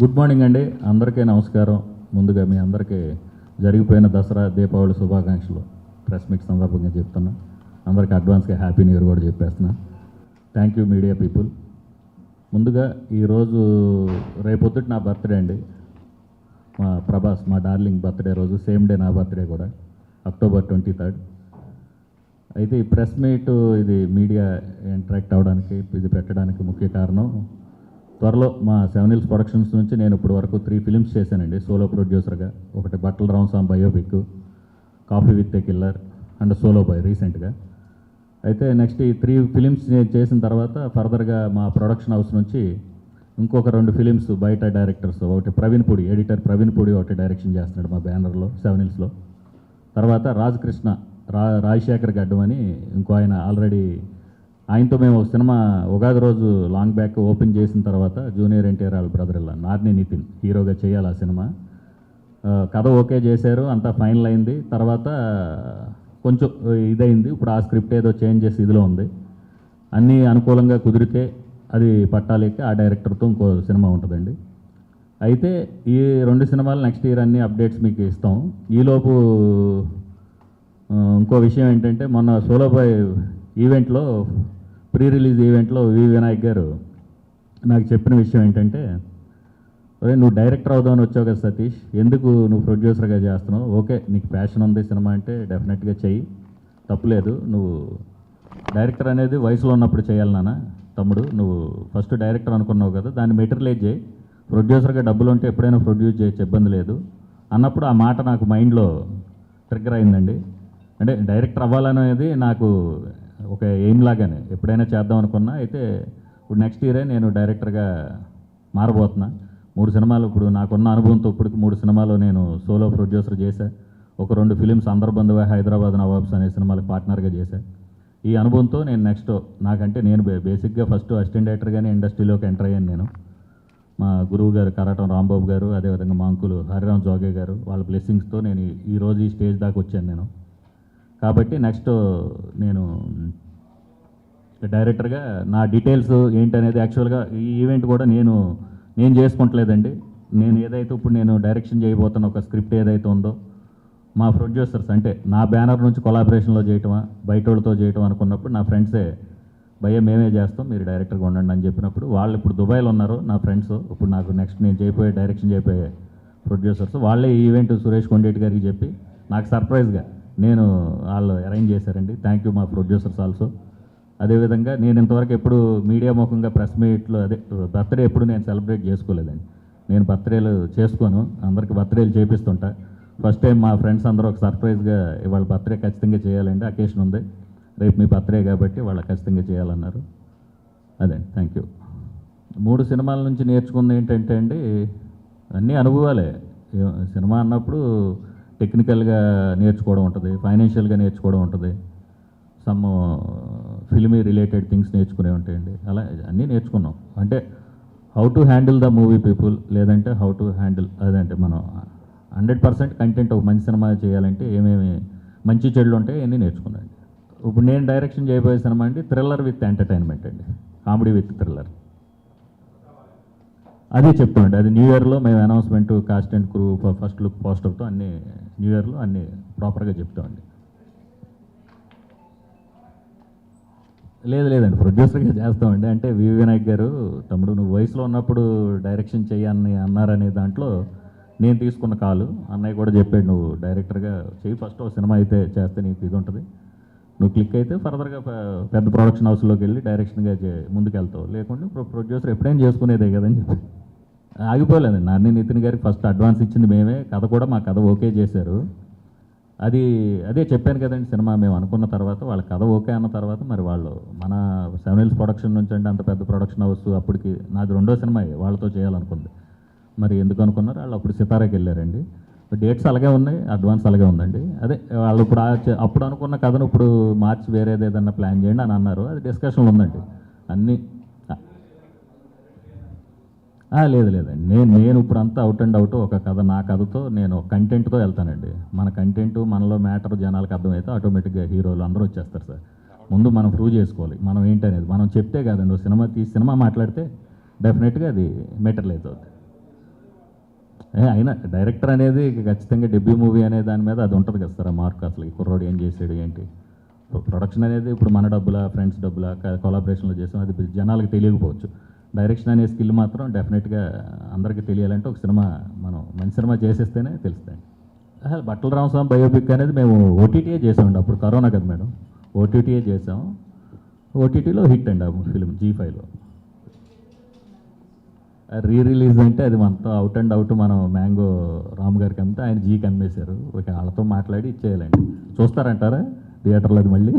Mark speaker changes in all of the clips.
Speaker 1: Good morning అండి, అందరికీ నమస్కారం. ముందుగా మీ అందరికీ జరిగిపోయిన దసరా దీపావళి శుభాకాంక్షలు ప్రెస్ మీట్ సందర్భంగా చెప్తున్నా. అందరికీ అడ్వాన్స్గా హ్యాపీ న్యూ ఇయర్ కూడా చెప్పేస్తున్నా. Thank you media people. ముందుగా ఈరోజు రేపొద్దుట నా బర్త్డే అండి, మా ప్రభాస్ మా డార్లింగ్ బర్త్డే రోజు, సేమ్ డే నా బర్త్డే కూడా, October 23rd. అయితే ఈ ప్రెస్ మీట్ ఇది మీడియా ఇంటరాక్ట్ అవ్వడానికి ఇది పెట్టడానికి ముఖ్య కారణం, త్వరలో మా 7 Hills ప్రొడక్షన్స్ నుంచి నేను ఇప్పుడు వరకు 3 ఫిలిమ్స్ చేశానండి సోలో ప్రొడ్యూసర్గా. ఒకటి బట్టల Ramaswamy biopic, coffee with a killer and solo boy రీసెంట్గా. అయితే నెక్స్ట్ ఈ 3 ఫిలిమ్స్ నేను చేసిన తర్వాత ఫర్దర్గా మా ప్రొడక్షన్ హౌస్ నుంచి ఇంకొక 2 ఫిలిమ్స్ బయట డైరెక్టర్స్, ఒకటి ప్రవీణ్ పూడి, ఎడిటర్ ప్రవీణ్ పూడి ఒకటి డైరెక్షన్ చేస్తున్నాడు మా బ్యానర్లో 7 Hillsలో. తర్వాత రాజకృష్ణ రాజశేఖర్ గడ్డం అని ఇంకో ఆయన ఆల్రెడీ, ఆయనతో మేము ఒక సినిమా ఉగాది రోజు లాంగ్ బ్యాక్ ఓపెన్ చేసిన తర్వాత జూనియర్ ఎన్టీఆర్ వాళ్ళ బ్రదర్ ఇలా నార్ని నితిన్ హీరోగా చేయాలి ఆ సినిమా. కథ ఓకే చేశారు, అంతా ఫైనల్ అయింది. తర్వాత కొంచెం ఇదైంది, ఇప్పుడు ఆ స్క్రిప్ట్ ఏదో చేంజ్ చేసి ఇదిలో ఉంది. అన్నీ అనుకూలంగా కుదిరితే అది పట్టాలేక ఆ డైరెక్టర్తో ఇంకో సినిమా ఉంటుందండి. అయితే ఈ 2 సినిమాలు నెక్స్ట్ ఇయర్ అన్ని అప్డేట్స్ మీకు ఇస్తాం. ఈలోపు ఇంకో విషయం ఏంటంటే, మొన్న సోలో బాయ్ ఈవెంట్లో, ప్రీ రిలీజ్ ఈవెంట్లో వి వినాయక్ గారు నాకు చెప్పిన విషయం ఏంటంటే, నువ్వు డైరెక్టర్ అవుదామని వచ్చావు కదా సతీష్, ఎందుకు నువ్వు ప్రొడ్యూసర్గా చేస్తున్నావు? ఓకే, నీకు ప్యాషన్ ఉంది సినిమా అంటే డెఫినెట్గా చెయ్యి, తప్పులేదు. నువ్వు డైరెక్టర్ అనేది వయసులో ఉన్నప్పుడు చేయాలి నాన్న తమ్ముడు, నువ్వు ఫస్ట్ డైరెక్టర్ అనుకున్నావు కదా, దాన్ని మెటీరియలైజ్ చేయి, ప్రొడ్యూసర్గా డబ్బులు ఉంటే ఎప్పుడైనా ప్రొడ్యూస్ చేయొచ్చు, ఇబ్బంది లేదు అన్నప్పుడు ఆ మాట నాకు మైండ్లో ట్రిగ్గర్ అయిందండి. అంటే డైరెక్టర్ అవ్వాలనేది నాకు ఒక ఎయిమ్ లాగానే ఎప్పుడైనా చేద్దాం అనుకున్నా. అయితే ఇప్పుడు నెక్స్ట్ ఇయరే నేను డైరెక్టర్గా మారబోతున్నా. 3 సినిమాలు, ఇప్పుడు నాకున్న అనుభవంతో ఇప్పటికి 3 సినిమాలు నేను సోలో ప్రొడ్యూసర్ చేశా. ఒక 2 ఫిలిమ్స్ అందర్బంధువా, హైదరాబాద్ నవాబ్స్ అనే సినిమాలకు పార్ట్నర్గా చేశా. ఈ అనుభవంతో నేను నెక్స్ట్, నాకంటే నేను బేసిక్గా ఫస్ట్ అసిస్టెంట్ డైరెక్టర్గానే ఇండస్ట్రీలోకి ఎంటర్ అయ్యాను నేను. మా గురువు గారు కరాటం రాంబాబు గారు, అదేవిధంగా మా అంకులు హరిరామ్ జోగే గారు, వాళ్ళ బ్లెస్సింగ్స్తో నేను ఈరోజు ఈ స్టేజ్ దాకా వచ్చాను నేను. కాబట్టి నెక్స్ట్ నేను డైరెక్టర్గా నా డీటెయిల్స్ ఏంటనేది యాక్చువల్గా ఈ ఈవెంట్ కూడా నేను చేసుకుంటలేదండి. నేను ఏదైతే ఇప్పుడు నేను డైరెక్షన్ చేయబోతున్న ఒక స్క్రిప్ట్ ఏదైతే ఉందో, మా ప్రొడ్యూసర్స్ అంటే నా బ్యానర్ నుంచి కొలాబరేషన్లో చేయటమా, బయట వాళ్ళతో చేయటం అనుకున్నప్పుడు నా ఫ్రెండ్సే భయ్య మేమే చేస్తాం, మీరు డైరెక్టర్గా ఉండండి అని చెప్పినప్పుడు, వాళ్ళు ఇప్పుడు దుబాయ్లో ఉన్నారు నా ఫ్రెండ్స్. ఇప్పుడు నాకు నెక్స్ట్ నేను డైరెక్షన్ చేయబోయే ప్రొడ్యూసర్స్ వాళ్ళే ఈ ఈవెంట్ సురేష్ కొండేటి గారికి చెప్పి నాకు సర్ప్రైజ్గా నేను వాళ్ళు అరేంజ్ చేశారండి. థ్యాంక్ యూ మా ప్రొడ్యూసర్స్ ఆల్సో. అదేవిధంగా నేను ఇంతవరకు ఎప్పుడు మీడియా ముఖంగా ప్రెస్ మీట్లో బర్త్డే ఎప్పుడు నేను సెలబ్రేట్ చేసుకోలేదండి. నేను బర్త్డేలు చేసుకోను, అందరికి బర్త్డేలు చేపిస్తుంటా. ఫస్ట్ టైం మా ఫ్రెండ్స్ అందరూ ఒక సర్ప్రైజ్గా ఇవాళ బర్త్డే ఖచ్చితంగా చేయాలండి, అకేషన్ ఉంది, రేపు మీ బర్త్డే కాబట్టి వాళ్ళు ఖచ్చితంగా చేయాలన్నారు. అదే థ్యాంక్ యూ. 3 సినిమాల నుంచి నేర్చుకుంది ఏంటంటే అండి, అన్నీ అనుభవాలే. సినిమా అన్నప్పుడు టెక్నికల్గా నేర్చుకోవడం ఉంటుంది, ఫైనాన్షియల్గా నేర్చుకోవడం ఉంటుంది, సమ్ ఫిల్మీ రిలేటెడ్ థింగ్స్ నేర్చుకునే ఉంటాయండి. అలా అన్నీ నేర్చుకున్నాం. అంటే how to handle the movie people, లేదంటే హౌ టు హ్యాండిల్, అదంటే మనం 100% కంటెంట్ ఒక మంచి సినిమా చేయాలంటే ఏమేమి మంచి చెడులు ఉంటాయి అన్నీ నేర్చుకున్నాండి. ఇప్పుడు నేను డైరెక్షన్ చేయబోయే సినిమా అండి థ్రిల్లర్ విత్ ఎంటర్టైన్మెంట్ అండి, కామెడీ విత్ థ్రిల్లర్. అదే చెప్తామండి, అది న్యూ ఇయర్లో మేము announcement, cast and crew, first look పోస్టర్తో అన్నీ న్యూ ఇయర్లో అన్నీ ప్రాపర్గా చెప్తామండి. లేదండి, ప్రొడ్యూసర్గా చేస్తామండి. అంటే వి వినాయక్ గారు, తమ్ముడు నువ్వు వయసులో ఉన్నప్పుడు డైరెక్షన్ చేయని అన్నారనే దాంట్లో నేను తీసుకున్న కాలు. అన్నయ్య కూడా చెప్పాడు, నువ్వు డైరెక్టర్గా చేయి, ఫస్ట్ ఒక సినిమా అయితే చేస్తే నీకు ఇది ఉంటుంది, నువ్వు క్లిక్ అయితే ఫర్దర్గా పెద్ద ప్రొడక్షన్ హౌస్లోకి వెళ్ళి డైరెక్షన్గా ముందుకెళ్తావు, లేకుంటే ప్రొడ్యూసర్ ఎప్పుడైనా చేసుకునేదే కదని చెప్పి ఆగిపోలేదండి. నాని నితిన్ గారికి ఫస్ట్ అడ్వాన్స్ ఇచ్చింది మేమే, కథ కూడా మా కథ ఓకే చేశారు. అదే చెప్పాను కదండి, సినిమా మేము అనుకున్న తర్వాత వాళ్ళ కథ ఓకే అన్న తర్వాత మరి వాళ్ళు మన 7 Hills ప్రొడక్షన్ నుంచి అంటే అంత పెద్ద ప్రొడక్షన్ హౌస్, అప్పటికి నాది 2వ సినిమా వాళ్ళతో చేయాలనుకుంది. మరి ఎందుకు అనుకున్నారు వాళ్ళు, అప్పుడు సితారాకి వెళ్ళారండి. డేట్స్ అలాగే ఉన్నాయి, అడ్వాన్స్ అలాగే ఉందండి. అదే వాళ్ళు ఇప్పుడు అప్పుడు అనుకున్న కథను ఇప్పుడు మార్చి వేరేది ఏదన్నా ప్లాన్ చేయండి అని అన్నారు. అది డిస్కషన్లో ఉందండి అన్నీ. లేదండి, నేను ఇప్పుడు అంతా అవుట్ అండ్ అవుట్ ఒక కథ, నా కథతో నేను కంటెంట్తో వెళ్తానండి. మన కంటెంట్ మనలో మ్యాటర్ జనాలకు అర్థమైతే ఆటోమేటిక్గా హీరోలు అందరూ వచ్చేస్తారు సార్. ముందు మనం ప్రూవ్ చేసుకోవాలి మనం ఏంటనేది. మనం చెప్తే కాదండి, సినిమా మాట్లాడితే డెఫినెట్గా అది మెటీరియలైజ్ అవుతుంది. అయినా డైరెక్టర్ అనేది ఇక ఖచ్చితంగా డెబ్యూ మూవీ అనే దాని మీద అది ఉంటుంది కదా సార్, ఆ మార్క్ అసలు ఈ కుర్రోడు ఏం చేసాడు ఏంటి. ప్రొడక్షన్ అనేది ఇప్పుడు మన డబ్బులా ఫ్రెండ్స్ డబ్బులా కొలాబరేషన్లో చేసాం, అది జనాలకు తెలియకపోవచ్చు. డైరెక్షన్ అనే స్కిల్ మాత్రం డెఫినెట్గా అందరికీ తెలియాలంటే ఒక సినిమా మనం మంచి సినిమా చేసేస్తేనే తెలుస్తాయి. బట్టల రామస్వామి బయోపిక్ అనేది మేము ఓటీటీయే చేసామండి, అప్పుడు కరోనా కదా మేడం, ఓటీటీయే చేసాం. ఓటీటీలో హిట్ అండి ఆ ఫిలిం G5లో. రీ రిలీజ్ అంటే అది మనతో అవుట్ అండ్ అవుట్ మనం మ్యాంగో రామ్ గారికి అమ్మితే ఆయన జీకి అమ్మేశారు. ఒక వాళ్ళతో మాట్లాడి ఇచ్చేయాలండి. చూస్తారంటారా థియేటర్లో అది మళ్ళీ?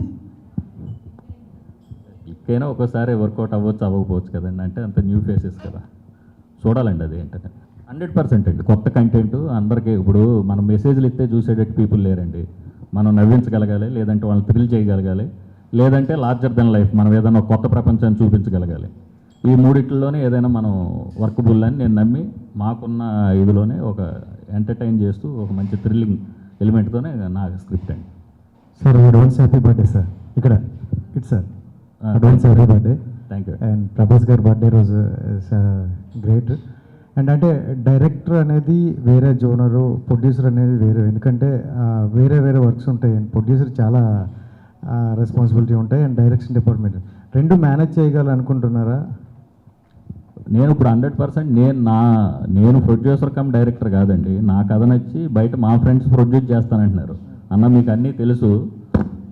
Speaker 1: క్లిక్కైనా ఒక్కోసారి వర్కౌట్ అవ్వచ్చు అవ్వకపోవచ్చు కదండి, అంటే అంత న్యూ ఫేసెస్ కదా, చూడాలండి అది ఏంటంటే 100% అండి. కొత్త కంటెంట్ అందరికీ ఇప్పుడు మనం మెసేజ్లు ఇస్తే చూసేటట్టు పీపుల్ లేరండి. మనం నవ్వించగలగాలి, లేదంటే వాళ్ళని థ్రిల్ చేయగలగాలి, లేదంటే లార్జర్ దెన్ లైఫ్ మనం ఏదైనా కొత్త ప్రపంచాన్ని చూపించగలగాలి. ఈ మూడిట్లోనే ఏదైనా మనం వర్కబుల్ అని నేను నమ్మి మాకున్న ఇదిలోనే ఒక ఎంటర్టైన్ చేస్తూ ఒక మంచి థ్రిల్లింగ్ ఎలిమెంట్తోనే నా స్క్రిప్ట్ అండి.
Speaker 2: Sir advance happy birthday sir. ఇక్కడ it sir advance happy birthday.
Speaker 1: Thank you.
Speaker 2: And Prabhas గారి బర్త్డే రోజు గ్రేట్. అండ్ అంటే డైరెక్టర్ అనేది వేరే జోనరు, ప్రొడ్యూసర్ అనేది వేరే. ఎందుకంటే వేరే వేరే వర్క్స్ ఉంటాయి అండ్ ప్రొడ్యూసర్ చాలా రెస్పాన్సిబిలిటీ ఉంటాయి అండ్ డైరెక్షన్ డిపార్ట్మెంట్ రెండు మేనేజ్ చేయగలనుకుంటున్నారా?
Speaker 1: నేను ఇప్పుడు 100% నేను ప్రొడ్యూసర్ కమ్ డైరెక్టర్ కాదండి. నా కథ నచ్చి బయట మా ఫ్రెండ్స్ ప్రొడ్యూస్ చేస్తానంటున్నారు. అన్న మీకు అన్నీ తెలుసు,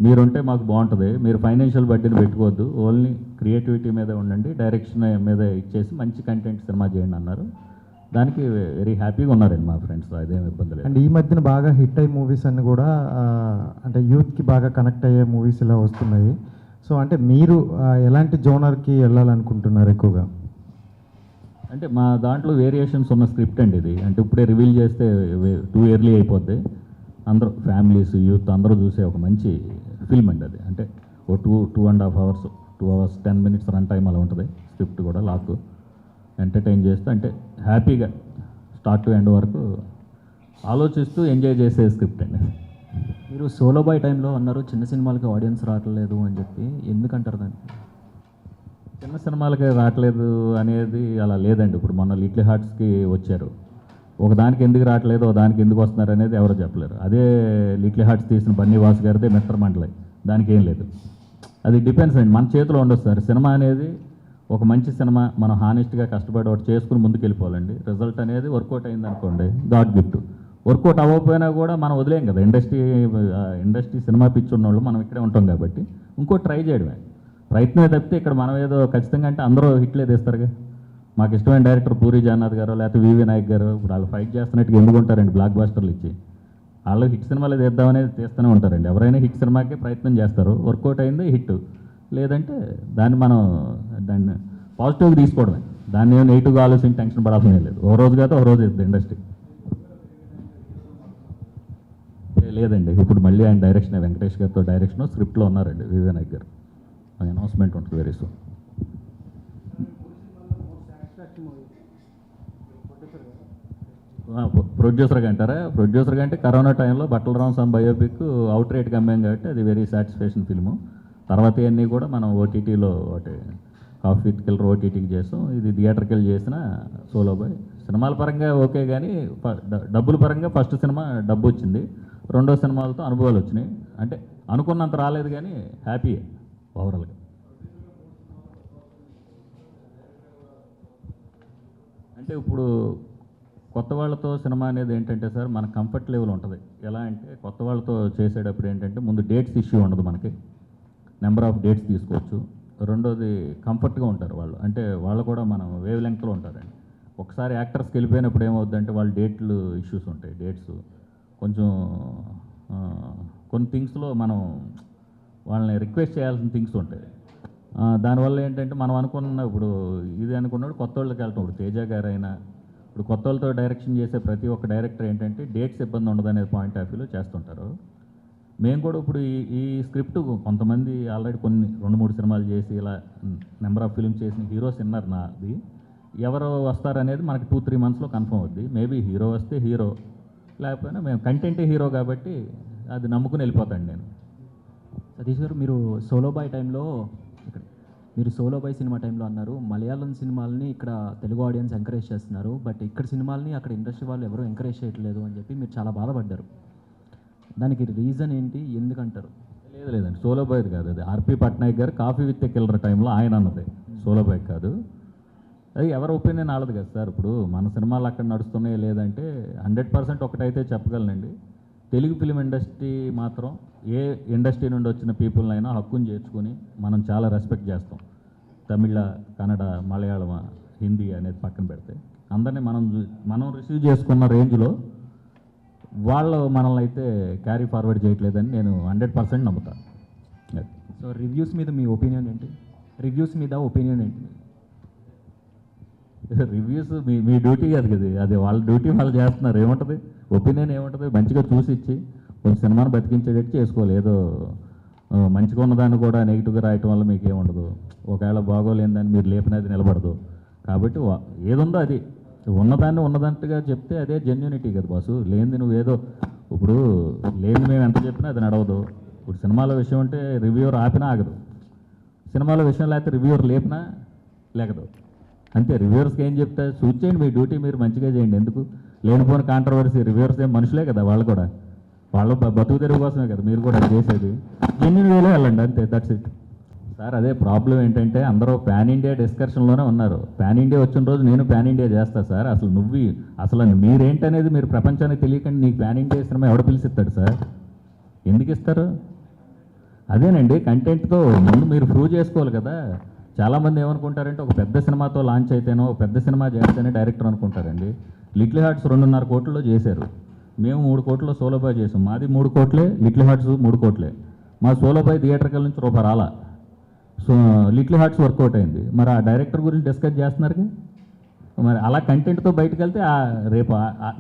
Speaker 1: మీరుంటే మాకు బాగుంటుంది, మీరు ఫైనాన్షియల్ బడ్డీని పెట్టుకోవద్దు, ఓన్లీ క్రియేటివిటీ మీద ఉండండి, డైరెక్షన్ మీద ఇచ్చేసి మంచి కంటెంట్ సినిమా చేయండి అన్నారు. దానికి వెరీ హ్యాపీగా ఉన్నారండి మా ఫ్రెండ్స్, అదేం ఇబ్బంది లేదు.
Speaker 2: అండ్ ఈ మధ్యన బాగా హిట్ అయ్యే మూవీస్ అన్ని కూడా అంటే యూత్కి బాగా కనెక్ట్ అయ్యే మూవీస్ ఇలా వస్తున్నాయి. సో అంటే మీరు ఎలాంటి జోనర్కి వెళ్ళాలనుకుంటున్నారు ఎక్కువగా?
Speaker 1: అంటే మా దాంట్లో వేరియేషన్స్ ఉన్న స్క్రిప్ట్ అండి ఇది. అంటే ఇప్పుడే రివీల్ చేస్తే టూ ఇయర్లీ అయిపోద్ది. అందరూ ఫ్యామిలీస్ యూత్ అందరూ చూసే ఒక మంచి ఫిల్మ్ అండి అది. అంటే ఓ 2.5 hours 2 hours 10 minutes run time అలా ఉంటుంది. స్క్రిప్ట్ కూడా లాక్ ఎంటర్టైన్ చేస్తూ అంటే హ్యాపీగా స్టార్ట్ టు ఎండ్ వరకు ఆలోచిస్తూ ఎంజాయ్ చేసే స్క్రిప్ట్ అండి.
Speaker 3: మీరు సోలో బాయ్ టైంలో అన్నారు చిన్న సినిమాలకి ఆడియన్స్ రావట్లేదు అని చెప్పి, ఎందుకంటారు దాన్ని?
Speaker 1: చిన్న సినిమాలకి రావట్లేదు అనేది అలా లేదండి. ఇప్పుడు మొన్న లిటిల్ హార్ట్స్కి వచ్చారు, ఒకదానికి ఎందుకు రావట్లేదు దానికి ఎందుకు వస్తున్నారు అనేది ఎవరు చెప్పలేరు. అదే లిటిల్ హార్ట్స్ తీసిన బన్నీవాస్ గారిదే మిత్రమండలి, దానికి ఏం లేదు. అది డిపెండ్స్ అండి, మన చేతిలో ఉండదు సార్. సినిమా అనేది ఒక మంచి సినిమా మనం హానెస్ట్గా కష్టపడి ఒకటి చేసుకుని ముందుకు వెళ్ళిపోవాలండి. రిజల్ట్ అనేది వర్కౌట్ అయింది అనుకోండి, గాడ్ గిఫ్ట్. వర్కౌట్ అవ్వకపోయినా కూడా మనం వదిలేం కదా, ఇండస్ట్రీ సినిమా పిచ్చి ఉన్నోళ్ళు మనం ఇక్కడే ఉంటాం కాబట్టి ఇంకో ట్రై చేయడమే ప్రయత్నమే తప్పితే ఇక్కడ మనం ఏదో ఖచ్చితంగా అంటే అందరూ హిట్లే తీస్తారుగా. మాకు ఇష్టమైన డైరెక్టర్ పూరి జగన్నాథ్ గారు లేకపోతే వివి నాయక్ గారు ఇప్పుడు వాళ్ళు ఫైట్ చేస్తున్నట్టుగా ఎందుకు ఉంటారండి బ్లాక్ బాస్టర్లు ఇచ్చి? వాళ్ళు హిట్ సినిమాలు తీద్దామనేది తీస్తూనే ఉంటారండి. ఎవరైనా హిట్ సినిమాకే ప్రయత్నం చేస్తారు, వర్కౌట్ అయింది హిట్, లేదంటే దాన్ని మనం దాన్ని పాజిటివ్గా తీసుకోవడమే. దాన్ని ఏమో నెగిటివ్గా ఆలోచించి టెన్షన్ పడాల్సిన లేదు. ఒక రోజు కాదు ఒక రోజు ఇస్తుంది ఇండస్ట్రీ. లేదండి ఇప్పుడు మళ్ళీ ఆయన డైరెక్షన్ వెంకటేష్ గారితో డైరెక్షన్ స్క్రిప్ట్లో ఉన్నారండి వివి నాయక్ గారు. అనౌన్స్మెంట్ ఉంటుంది వెరీ సూన్. ప్రొడ్యూసర్గా అంటారా? ప్రొడ్యూసర్గా అంటే కరోనా టైంలో బట్టల రామస్వామి బయోపిక్ అవుట్ రేట్గా అమ్మాం కాబట్టి అది వెరీ సాటిస్ఫాక్షన్ ఫిల్ము. తర్వాత ఇవన్నీ కూడా మనం ఓటీటీలో ఒకటి కాఫీ విత్ కిల్లర్ ఓటీటీకి చేస్తాం. ఇది థియేటర్కి వెళ్ళి చేసిన సోలో బాయ్. సినిమాల పరంగా ఓకే కానీ డబ్బుల పరంగా ఫస్ట్ సినిమా డబ్బు వచ్చింది, రెండో సినిమాలతో అనుభవాలు వచ్చినాయి. అంటే అనుకున్నంత రాలేదు కానీ హ్యాపీ ఓవరాల్గా. అంటే ఇప్పుడు కొత్త వాళ్ళతో సినిమా అనేది ఏంటంటే సార్ మన కంఫర్ట్ లెవెల్ ఉంటుంది. ఎలా అంటే కొత్త వాళ్ళతో చేసేటప్పుడు ఏంటంటే ముందు డేట్స్ ఇష్యూ ఉండదు, మనకి నెంబర్ ఆఫ్ డేట్స్ తీసుకోవచ్చు. రెండోది కంఫర్ట్గా ఉంటారు వాళ్ళు, అంటే వాళ్ళు కూడా మనం వేవ్ లెంగ్త్లో ఉంటారండి. ఒకసారి యాక్టర్స్కి వెళ్ళిపోయినప్పుడు ఏమవుద్దంటే వాళ్ళు డేట్లు ఇష్యూస్ ఉంటాయి. డేట్స్ కొంచెం కొన్ని థింగ్స్లో మనం వాళ్ళని రిక్వెస్ట్ చేయాల్సిన థింగ్స్ ఉంటాయి. దానివల్ల ఏంటంటే మనం అనుకున్న ఇప్పుడు ఇది అనుకున్నప్పుడు కొత్త వాళ్ళకి వెళ్తాం. ఇప్పుడు తేజ గారు అయినా ఇప్పుడు కొత్త వాళ్ళతో డైరెక్షన్ చేసే ప్రతి ఒక్క డైరెక్టర్ ఏంటంటే డేట్స్ ఇబ్బంది ఉండదు అనేది పాయింట్ ఆఫ్ వ్యూలో చేస్తుంటారు. మేము కూడా ఇప్పుడు ఈ స్క్రిప్ట్ కొంతమంది ఆల్రెడీ కొన్ని 2-3 సినిమాలు చేసి ఇలా నెంబర్ ఆఫ్ ఫిల్మ్స్ చేసిన హీరోస్ విన్నారు. నాది ఎవరు వస్తారనేది మనకి 2-3 monthsలో కన్ఫర్మ్ అవుద్ది. మేబీ హీరో వస్తే హీరో, లేకపోయినా మేము కంటెంటే హీరో కాబట్టి అది నమ్ముకుని వెళ్ళిపోతాను నేను.
Speaker 3: సతీష్ గారు, మీరు సోలో బాయ్ టైంలో మీరు సోలో బాయ్ సినిమా టైంలో అన్నారు మలయాళం సినిమాలని ఇక్కడ తెలుగు ఆడియన్స్ ఎంకరేజ్ చేస్తున్నారు, బట్ ఇక్కడ సినిమాలని అక్కడ ఇండస్ట్రీ వాళ్ళు ఎవరూ ఎంకరేజ్ చేయట్లేదు అని చెప్పి మీరు చాలా బాధపడ్డారు. దానికి రీజన్ ఏంటి, ఎందుకంటారు?
Speaker 1: లేదండి, సోలో బాయ్ కాదు అది. ఆర్పి పట్నాయక్ గారు కాఫీ విత్ కిల్లర్ టైంలో ఆయన అన్నది, సోలో బాయ్ కాదు. అది ఎవరి ఒపీనియన్ ఆడదు కదా సార్. ఇప్పుడు మన సినిమాలు అక్కడ నడుస్తున్నాయి లేదంటే 100% ఒకటైతే చెప్పగలనండి, తెలుగు ఫిలిం ఇండస్ట్రీ మాత్రం ఏ ఇండస్ట్రీ నుండి వచ్చిన పీపుల్ని అయినా హక్కుని చేర్చుకొని మనం చాలా రెస్పెక్ట్ చేస్తాం. తమిళ, కన్నడ, మలయాళం, హిందీ అనేది పక్కన పెడితే అందరినీ మనం రిసీవ్ చేసుకున్న రేంజ్లో వాళ్ళు మనల్ని అయితే క్యారీ ఫార్వర్డ్ చేయట్లేదని నేను 100% నమ్ముతాను.
Speaker 3: సో రివ్యూస్ మీద మీ ఒపీనియన్ ఏంటి? రివ్యూస్ మీద ఒపీనియన్ ఏంటి?
Speaker 1: రివ్యూస్ మీ డ్యూటీ కాదు కదా, అది వాళ్ళ డ్యూటీ వాళ్ళు చేస్తున్నారు. ఏముంటుంది ఒపీనియన్, ఏముంటుంది మంచిగా చూసి ఇచ్చి కొంచెం సినిమాను బతికించేటట్టు చేసుకోవాలి. ఏదో మంచిగా ఉన్నదాన్ని కూడా నెగిటివ్గా రాయటం వల్ల మీకు ఏముండదు, ఒకవేళ బాగోలేని మీరు లేపినది నిలబడదు. కాబట్టి ఏదుందో అది ఉన్నదాన్ని ఉన్నదంటగా చెప్తే అదే జెన్యూనిటీ కదా బాసు. లేనిది నువ్వేదో ఇప్పుడు లేనిది మేము ఎంత చెప్పినా అది నడవదు. ఇప్పుడు సినిమాల విషయం అంటే రివ్యూవర్ ఆపినా ఆగదు, సినిమాల విషయం లేకపోతే రివ్యూవర్ లేపినా లేకదు. అంతే, రివ్యూవర్స్కి ఏం చెప్తా సూట్ చేయండి, మీ డ్యూటీ మీరు మంచిగా చేయండి. ఎందుకు లేనిపోయిన కాంట్రవర్సీ? రివ్యూవర్స్ ఏం మనుషులే కదా, వాళ్ళు కూడా వాళ్ళ బతుకు తెరుగు కోసమే కదా మీరు కూడా చేసేది. జెన్యూన్ వేలో వెళ్ళండి, అంతే, దట్స్ ఇట్ సార్. అదే ప్రాబ్లం ఏంటంటే అందరూ పాన్ ఇండియా డిస్కషన్లోనే ఉన్నారు. పాన్ ఇండియా వచ్చిన రోజు నేను పాన్ ఇండియా చేస్తా సార్. అసలు మీరేంటనేది మీరు ప్రపంచానికి తెలియకండి నీకు పాన్ ఇండియా సినిమా ఎవడ పిలిచిస్తాడు సార్? ఎందుకు ఇస్తారు? అదేనండి, కంటెంట్తో ముందు మీరు ప్రూవ్ చేసుకోవాలి కదా. చాలామంది ఏమనుకుంటారంటే ఒక పెద్ద సినిమాతో లాంచ్ అయితేనో పెద్ద సినిమా చేస్తేనే డైరెక్టర్ అనుకుంటారండి. లిటిల్ హార్ట్స్ 2.5 కోట్లలో చేశారు, మేము 3 కోట్లలో సోలో బాయ్ చేసాం. మాది 3 కోట్లే, లిటిల్ హార్ట్స్ 3 కోట్లే. మా సోలో బాయ్ థియేటర్కల్ నుంచి రూపాయి రాలా. సో లిటిల్ హార్ట్స్ వర్కౌట్ అయింది. మరి ఆ డైరెక్టర్ గురించి డిస్కస్ చేస్తున్నారు. మరి అలా కంటెంట్తో బయటకు వెళ్తే రేపు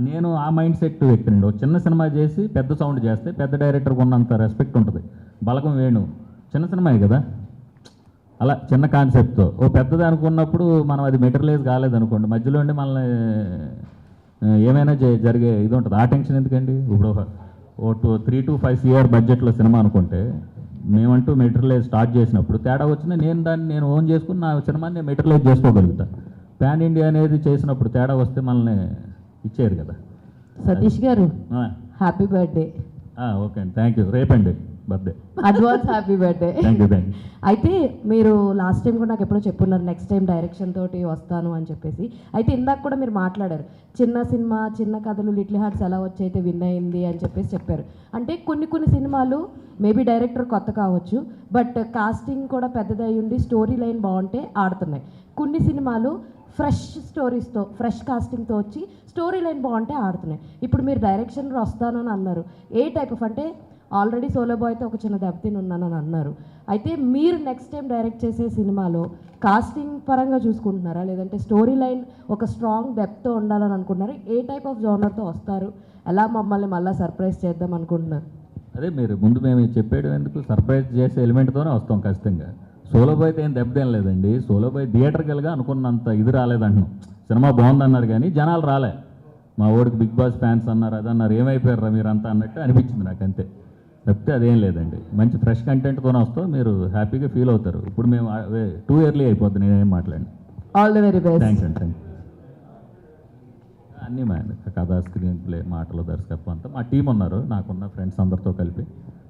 Speaker 1: నేను ఆ మైండ్ సెట్ వ్యక్తినండి. ఒక చిన్న సినిమా చేసి పెద్ద సౌండ్ చేస్తే పెద్ద డైరెక్టర్కి ఉన్నంత రెస్పెక్ట్ ఉంటుంది. బలగం వేణు చిన్న సినిమాయే కదా, అలా చిన్న కాన్సెప్ట్తో ఓ పెద్దది అనుకున్నప్పుడు మనం అది మెటీరియలైజ్ కాలేదనుకోండి, మధ్యలో ఉండి మనల్ని ఏమైనా జరిగే ఇది ఉంటుంది. ఆ టెన్షన్ ఎందుకండి? ఇప్పుడు ఓ 3 to 5 CR బడ్జెట్లో సినిమా అనుకుంటే మేమంటూ మెటీరియలైజ్ స్టార్ట్ చేసినప్పుడు తేడా వచ్చినా నేను ఓన్ చేసుకుని నా సినిమాని నేను మెటీరియలైజ్ చేసుకోగలుగుతా. పాన్ ఇండియా అనేది చేసినప్పుడు తేడా వస్తే మనల్ని ఇచ్చేయరు కదా.
Speaker 4: Satish garu happy birthday.
Speaker 1: Okay అండి, థ్యాంక్ యూ. రేపండి birthday,
Speaker 4: advance happy birthday.
Speaker 1: Thank you.
Speaker 4: అయితే మీరు లాస్ట్ టైం కూడా నాకు ఎప్పుడో చెప్పున్నారు నెక్స్ట్ టైం డైరెక్షన్ తోటి వస్తాను అని చెప్పేసి. అయితే ఇందాక కూడా మీరు మాట్లాడారు చిన్న సినిమా చిన్న కథలు లిటిల్ హార్ట్స్ ఎలా వచ్చి అయితే విన్ అయింది అని చెప్పేసి చెప్పారు. అంటే కొన్ని సినిమాలు మేబీ డైరెక్టర్ కొత్త కావచ్చు, బట్ కాస్టింగ్ కూడా పెద్దదై ఉండి స్టోరీ లైన్ బాగుంటే ఆడుతున్నాయి. కొన్ని సినిమాలు ఫ్రెష్ స్టోరీస్తో ఫ్రెష్ కాస్టింగ్తో వచ్చి స్టోరీ లైన్ బాగుంటే ఆడుతున్నాయి. ఇప్పుడు మీరు డైరెక్షన్ వస్తాను అని అన్నారు. ఏ టైప్ ఆఫ్, అంటే ఆల్రెడీ సోలో బాయ్తో ఒక చిన్న దెబ్బతిని ఉన్నానని అన్నారు. అయితే మీరు నెక్స్ట్ టైం డైరెక్ట్ చేసే సినిమాలో కాస్టింగ్ పరంగా చూసుకుంటున్నారా, లేదంటే స్టోరీ లైన్ ఒక స్ట్రాంగ్ డెప్త్తో ఉండాలని అనుకుంటున్నారా? ఏ టైప్ ఆఫ్ జోనర్తో వస్తారు? ఎలా మమ్మల్ని మళ్ళీ సర్ప్రైజ్ చేద్దాం అనుకుంటున్నారు?
Speaker 1: అదే మీరు ముందు మేము చెప్పేయడం ఎందుకు, సర్ప్రైజ్ చేసే ఎలిమెంట్తోనే వస్తాం ఖచ్చితంగా. సోలో బాయ్ అయితే ఏం దెబ్బతేం లేదండి. సోలో బాయ్ థియేటర్కి వెళ్ళగా అనుకున్నంత ఇది రాలేదంటున్నాం. సినిమా బాగుందన్నారు కానీ జనాలు రాలే. మా ఓడికి బిగ్ బాస్ ఫ్యాన్స్ అన్నారు, అదన్నారు, ఏమైపోయారా మీరంతా అన్నట్టు అనిపించింది నాకు, అంతే. తప్పితే అదేం లేదండి. మంచి ఫ్రెష్ కంటెంట్తోనే వస్తాం, మీరు హ్యాపీగా ఫీల్ అవుతారు. ఇప్పుడు మేము టూ ఇయర్లీ అయిపోద్ది, నేనేం మాట్లాడి.
Speaker 4: All the very best.
Speaker 1: Thanks అండి, థ్యాంక్ అన్నీ మా కథ, స్క్రీన్ ప్లే, మాటలు, దర్శకత్వం అంతా మా టీం ఉన్నారు. నాకున్న ఫ్రెండ్స్ అందరితో కలిపి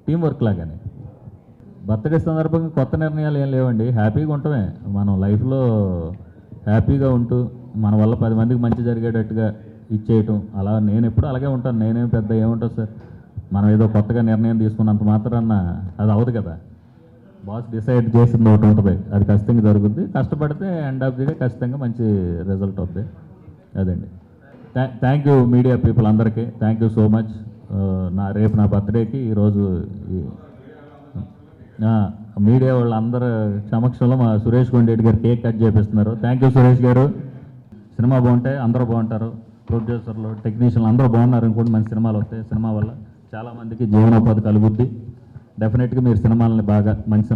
Speaker 1: టీం వర్క్ లాగానే. బర్త్డే సందర్భంగా కొత్త నిర్ణయాలు ఏం లేవండి. హ్యాపీగా ఉండటమే మనం లైఫ్లో. హ్యాపీగా ఉంటూ మన వల్ల 10 మందికి మంచి జరిగేటట్టుగా ఇచ్చేయటం, అలా నేను ఎప్పుడు అలాగే ఉంటాను. నేనేం పెద్ద ఏముంటుంది సార్, మనం ఏదో కొత్తగా నిర్ణయం తీసుకున్నంత మాత్రాన అది అవదు కదా. బాస్ డిసైడ్ చేసింది ఒకటి ఉంటుంది, అది ఖచ్చితంగా జరుగుద్ది. కష్టపడితే ఎండ్ ఆఫ్ ది డే ఖచ్చితంగా మంచి రిజల్ట్ అవుతుంది. అదండి. థ్యాంక్ యూ మీడియా పీపుల్ అందరికీ, థ్యాంక్ యూ సో మచ్. రేపు నా బర్త్డేకి ఈరోజు మీడియా వాళ్ళందరూ సమక్షంలో మా సురేష్ కొండేటి గారు కేక్ కట్ చేపిస్తున్నారు. Thank you Suresh garu. Cinema బాగుంటే అందరూ బాగుంటారు, ప్రొడ్యూసర్లు, టెక్నీషియన్లు అందరూ బాగున్నారు అనుకోండి. మంచి సినిమాలు వస్తాయి. సినిమా వల్ల చాలామందికి జీవనోపాధి కలుగుద్ది. డెఫినెట్గా మీరు సినిమాలని బాగా మంచి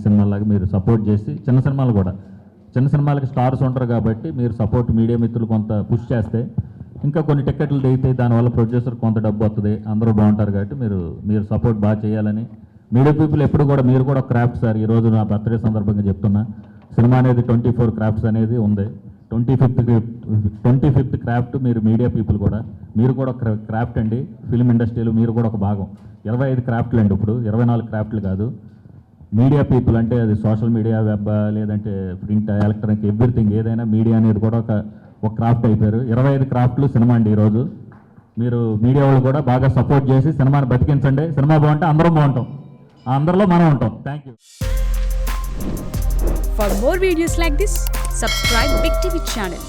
Speaker 1: సినిమాలాగా మీరు సపోర్ట్ చేసి, చిన్న సినిమాలకి స్టార్స్ ఉంటారు కాబట్టి మీరు సపోర్ట్ మీడియా మిత్రులు కొంత పుష్ చేస్తే ఇంకా కొన్ని టికెట్లు దిగుతాయి. దానివల్ల ప్రొడ్యూసర్ కొంత డబ్బు వస్తుంది, అందరూ బాగుంటారు. కాబట్టి మీరు సపోర్ట్ బాగా చేయాలని. మీడియా పీపుల్ ఎప్పుడు కూడా మీరు కూడా క్రాఫ్ట్ సార్. ఈరోజు నా బర్త్డే సందర్భంగా చెప్తున్నా, సినిమా అనేది 24 క్రాఫ్ట్స్ అనేది ఉంది. 25th క్రాఫ్ట్ మీరు మీడియా పీపుల్ కూడా, మీరు కూడా ఒక క్రాఫ్ట్ అండి. ఫిల్మ్ ఇండస్ట్రీలో మీరు కూడా ఒక భాగం. 25 క్రాఫ్ట్లు అండి, ఇప్పుడు 24 క్రాఫ్ట్లు కాదు. మీడియా పీపుల్ అంటే అది సోషల్ మీడియా, వెబ్, లేదంటే ప్రింట్, ఎలక్ట్రానిక్, ఎవ్రీథింగ్ ఏదైనా మీడియా అనేది కూడా ఒక క్రాఫ్ట్ అయిపోయారు. 25 క్రాఫ్ట్లు సినిమా అండి ఈరోజు. మీరు మీడియా వాళ్ళు కూడా బాగా సపోర్ట్ చేసి సినిమాని బతికించండి. సినిమా బాగుంటే అందరం బాగుంటాం, అందరిలో మనం ఉంటాం. Thank you.
Speaker 5: For more videos like this, subscribe Big TV channel.